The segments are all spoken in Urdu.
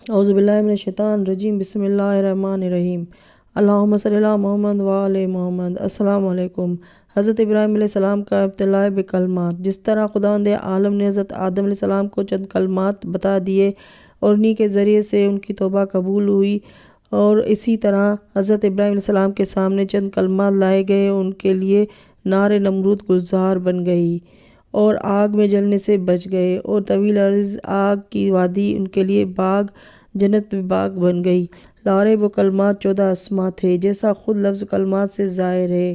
اعوذ باللہ من الشیطان الرجیم، بسم اللہ الرحمن الرحیم، اللہم صلی علی محمد و آل محمد۔ السلام علیکم۔ حضرت ابراہیم علیہ السلام کا ابتلاء بکلمات۔ جس طرح خداوند عالم نے حضرت آدم علیہ السلام کو چند کلمات بتا دیے اور انہی کے ذریعے سے ان کی توبہ قبول ہوئی، اور اسی طرح حضرت ابراہیم علیہ السلام کے سامنے چند کلمات لائے گئے، ان کے لیے نار نمرود گلزار بن گئی اور آگ میں جلنے سے بچ گئے، اور طویل عرض آگ کی وادی ان کے لیے باغ جنت میں باغ بن گئی۔ لارے وہ کلمات 14 اسماء تھے، جیسا خود لفظ کلمات سے ظاہر ہے۔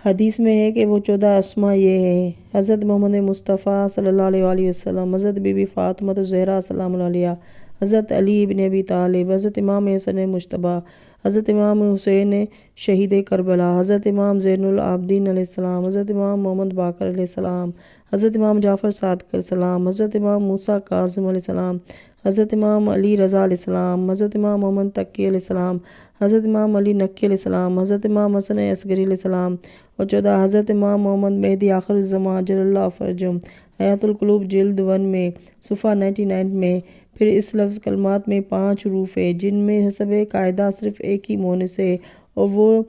حدیث میں ہے کہ وہ 14 اسماء یہ ہیں: حضرت محمد مصطفیٰ صلی اللہ علیہ وآلہ وسلم، حضرت بی بی فاطمہ الزہرا سلام اللہ علیہا، حضرت علی بن ابی طالب، حضرت امام حسن مجتبیٰ، حضرت امام حسین شہید کربلا، حضرت امام زین العابدین علیہ السلام، حضرت امام محمد باقر علیہ السلام، حضرت امام جعفر صادق علیہ السلام، حضرت امام موسیٰ کاظم علیہ السلام، حضرت امام علی رضا علیہ السلام، حضرت امام محمد تقی علیہ السلام، حضرت امام علی نقی علیہ السلام، حضرت امام حسن عسکری علیہ السلام، اور 14 حضرت امام محمد مہدی آخر الزماں عجل اللہ فرجہم۔ حیات القلوب جلد 1 میں صفحہ 99 میں۔ پھر اس لفظ کلمات میں 5 حروف ہیں، جن میں حسب قاعدہ صرف ایک ہی مونس ہے اور وہ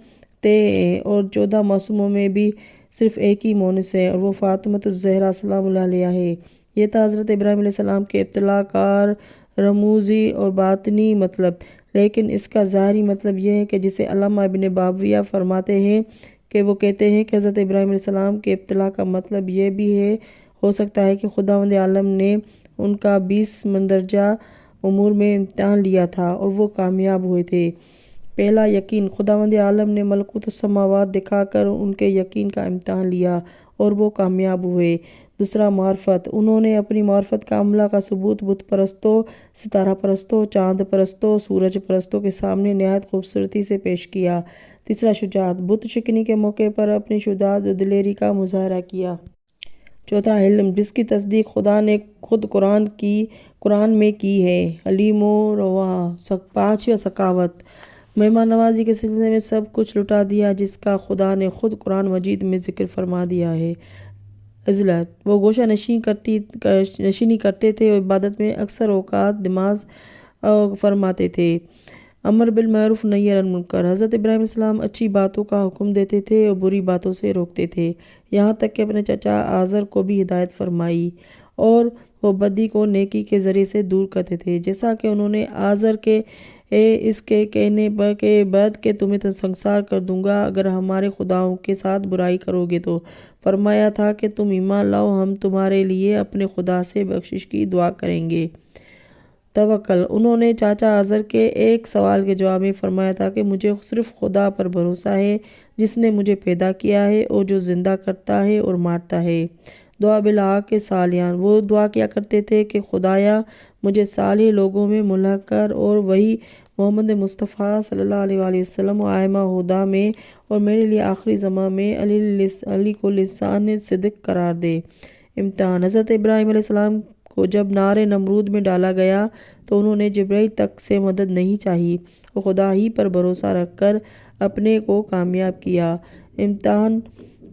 تے ہے، اور 14 معصوموں میں بھی صرف ایک ہی مونس ہے اور وہ فاطمہ الزہرا سلام اللہ علیہا ہے۔ یہ تھا حضرت ابراہیم علیہ السلام کے ابتلاء کار رموزی اور باطنی مطلب، لیکن اس کا ظاہری مطلب یہ ہے کہ جسے علامہ ابن بابیہ فرماتے ہیں کہ وہ کہتے ہیں کہ حضرت ابراہیم علیہ السلام کے ابتلاء کا مطلب یہ بھی ہو سکتا ہے کہ خداوند عالم نے ان کا 20 مندرجہ امور میں امتحان لیا تھا اور وہ کامیاب ہوئے تھے۔ پہلا، یقین۔ خداوند عالم نے ملکوت السماوات دکھا کر ان کے یقین کا امتحان لیا اور وہ کامیاب ہوئے۔ دوسرا، معرفت۔ انہوں نے اپنی معرفت کا عملہ کا ثبوت بت پرستوں، ستارہ پرستوں، چاند پرستوں، سورج پرستوں کے سامنے نہایت خوبصورتی سے پیش کیا۔ تیسرا، شجاعت۔ بت شکنی کے موقع پر اپنی شجاعت و دلیری کا مظاہرہ کیا۔ چوتھا، علم، جس کی تصدیق خدا نے خود قرآن میں کی ہے۔ حلیم و رواں۔ پانچواں، سخاوت۔ مہمان نوازی کے سلسلے میں سب کچھ لٹا دیا جس کا خدا نے خود قرآن مجید میں ذکر فرما دیا ہے۔ عزلت۔ وہ گوشہ نشینی کرتے تھے اور عبادت میں اکثر اوقات نماز فرماتے تھے۔ امر بالمعروف نہی عن المنکر۔ حضرت ابراہیم علیہ السلام اچھی باتوں کا حکم دیتے تھے اور بری باتوں سے روکتے تھے، یہاں تک کہ اپنے چچا آزر کو بھی ہدایت فرمائی، اور وہ بدی کو نیکی کے ذریعے سے دور کرتے تھے، جیسا کہ انہوں نے آزر کے اس کے کہنے پر کے بعد کہ تمہیں سنگسار کر دوں گا اگر ہمارے خداؤں کے ساتھ برائی کرو گے تو فرمایا تھا کہ تم ایمان لاؤ، ہم تمہارے لیے اپنے خدا سے بخشش کی دعا کریں گے۔ توکل۔ انہوں نے چاچا آزر کے ایک سوال کے جواب میں فرمایا تھا کہ مجھے صرف خدا پر بھروسہ ہے جس نے مجھے پیدا کیا ہے اور جو زندہ کرتا ہے اور مارتا ہے۔ دعا بالحق صالحان۔ وہ دعا کیا کرتے تھے کہ خدایا مجھے صالح لوگوں میں ملحق کر، اور وہی محمد مصطفیٰ صلی اللہ علیہ وآلہ وسلم و ائمہ ہدیٰ میں، اور میرے لیے آخری زمان میں علی کو لسان صدق قرار دے۔ امتحان۔ حضرت ابراہیم علیہ السلام کو جب نار نمرود میں ڈالا گیا تو انہوں نے جبرائیل تک سے مدد نہیں چاہی اور خدا ہی پر بھروسہ رکھ کر اپنے کو کامیاب کیا۔ امتحان۔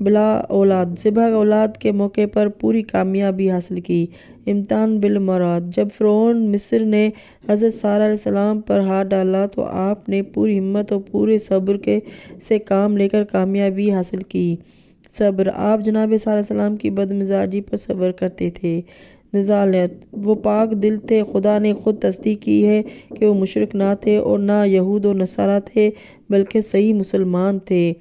بلا اولاد۔ ذبح اولاد کے موقع پر پوری کامیابی حاصل کی۔ امتحان بالمراد۔ جب فرعون مصر نے حضرت سارہ علیہ السلام پر ہاتھ ڈالا تو آپ نے پوری ہمت اور پورے صبر سے کام لے کر کامیابی حاصل کی۔ صبر۔ آپ جناب سارہ علیہ السلام کی بدمزاجی پر صبر کرتے تھے۔ نزاعت۔ وہ پاک دل تھے، خدا نے خود تصدیق کی ہے کہ وہ مشرک نہ تھے اور نہ یہود و نصارہ تھے بلکہ صحیح مسلمان تھے۔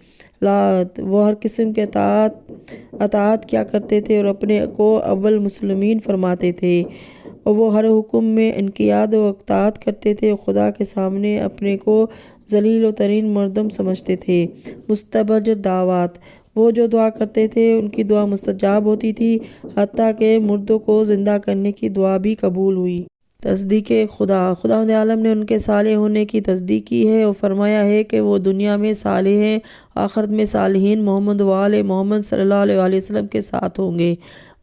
لاۃ۔ وہ ہر قسم کے اطاعت کیا کرتے تھے اور اپنے کو اول مسلمین فرماتے تھے، اور وہ ہر حکم میں انقیاد و اطاعت کرتے تھے اور خدا کے سامنے اپنے کو ذلیل ترین مردم سمجھتے تھے۔ مستجاب دعوات۔ وہ جو دعا کرتے تھے ان کی دعا مستجاب ہوتی تھی، حتیٰ کہ مردوں کو زندہ کرنے کی دعا بھی قبول ہوئی۔ تصدیق خدا۔ خداوند عالم نے ان کے صالح ہونے کی تصدیق کی ہے اور فرمایا ہے کہ وہ دنیا میں صالح ہیں، آخرت میں صالحین محمد و آل محمد صلی اللہ علیہ وآلہ وسلم کے ساتھ ہوں گے۔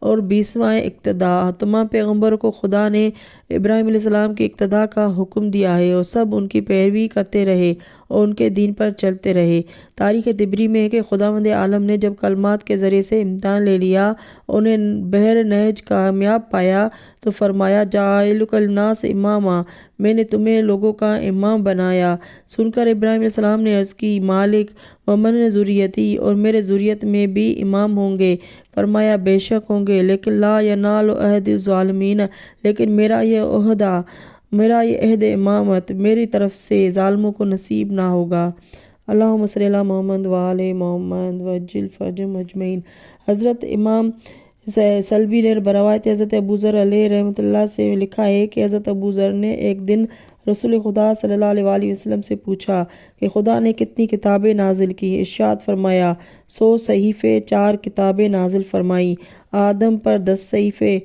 اور 20واں، اقتداء۔ تمام پیغمبروں کو خدا نے ابراہیم علیہ السلام کی اقتداء کا حکم دیا ہے اور سب ان کی پیروی کرتے رہے اور ان کے دین پر چلتے رہے۔ تاریخ طبری میں ہے کہ خداوند عالم نے جب کلمات کے ذریعے سے امتحان لے لیا، انہیں بحر نہج کامیاب پایا تو فرمایا جاعلک للناس اماما، میں نے تمہیں لوگوں کا امام بنایا۔ سن کر ابراہیم علیہ السلام نے عرض کی مالک ومن ذریتی، اور میرے ذریت میں بھی امام ہوں گے؟ فرمایا بے شک ہوں گے، لیکن لا ینال عہد الظالمین، لیکن میرا یہ عہد امامت میری طرف سے ظالموں کو نصیب نہ ہوگا۔ اللہم صلی علی محمد وآل محمد وعجل فرجہم اجمعین۔ حضرت امام سلبی نے بروایت حضرت ابوذر علیہ رحمۃ اللہ سے لکھا ہے کہ حضرت ابوذر نے ایک دن رسول خدا صلی اللہ علیہ وآلہ وسلم سے پوچھا کہ خدا نے کتنی کتابیں نازل کی؟ ارشاد فرمایا 100 صحیفے، 4 کتابیں نازل فرمائیں، آدم پر 10 صحیفے،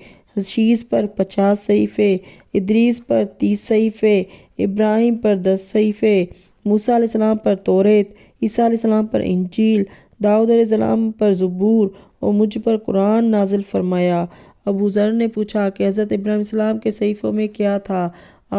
شیس پر 50 صحیفے، ادریس پر 30 صحیفے، ابراہیم پر 10 صحیفے، موسیٰ علیہ السلام پر توریت، عیسیٰ علیہ السلام پر انجیل، داؤد علیہ السلام پر زبور اور مجھ پر قرآن نازل فرمایا۔ ابوذر نے پوچھا کہ حضرت ابراہیم علیہ السلام کے صحیفوں میں کیا تھا؟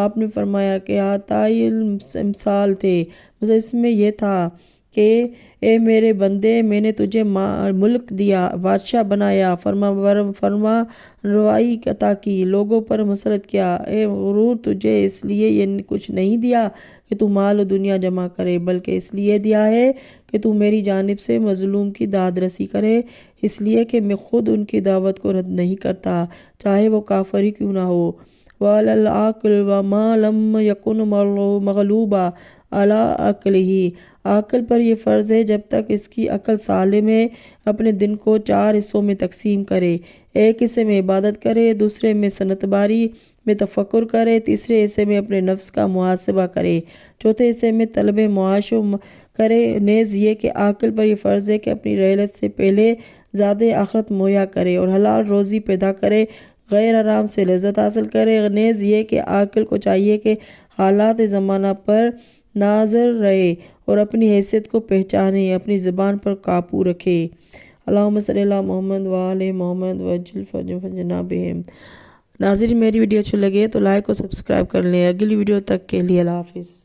آپ نے فرمایا کہ آتائی امثال تھے، اس میں یہ تھا کہ اے میرے بندے، میں نے تجھے ملک دیا، بادشاہ بنایا، فرما روائی عطا کی، لوگوں پر مسلط کیا۔ اے غرور، تجھے اس لیے یہ کچھ نہیں دیا کہ تو مال و دنیا جمع کرے، بلکہ اس لیے دیا ہے کہ تو میری جانب سے مظلوم کی داد رسی کرے، اس لیے کہ میں خود ان کی دعوت کو رد نہیں کرتا، چاہے وہ کافر ہی کیوں نہ ہو۔ وَعَلَى الْعَاقِلِ وَمَا لَمْ يَكُنْ مَغْلُوبًا عَلَىٰ عَقْلِهِ، عاقل پر یہ فرض ہے جب تک اس کی عقل سالم ہے، اپنے دن کو 4 حصوں میں تقسیم کرے، ایک حصے میں عبادت کرے، دوسرے میں صنعت باری میں تفکر کرے، تیسرے حصے میں اپنے نفس کا محاسبہ کرے، چوتھے حصے میں طلب معاش کرے۔ نیز یہ کہ عاقل پر یہ فرض ہے کہ اپنی رحلت سے پہلے زاد آخرت مہیا کرے اور حلال روزی پیدا کرے، غیر حرام سے لذت حاصل کرے۔ نیز یہ کہ عاقل کو چاہیے کہ حالات زمانہ پر ناظر رہے اور اپنی حیثیت کو پہچانے، اپنی زبان پر قابو رکھے۔ اللہم صلی علی محمد وآل محمد وعجل فرجہم۔ ناظرین، میری ویڈیو اچھی لگے تو لائک اور سبسکرائب کر لیں۔ اگلی ویڈیو تک کے لیے اللہ حافظ۔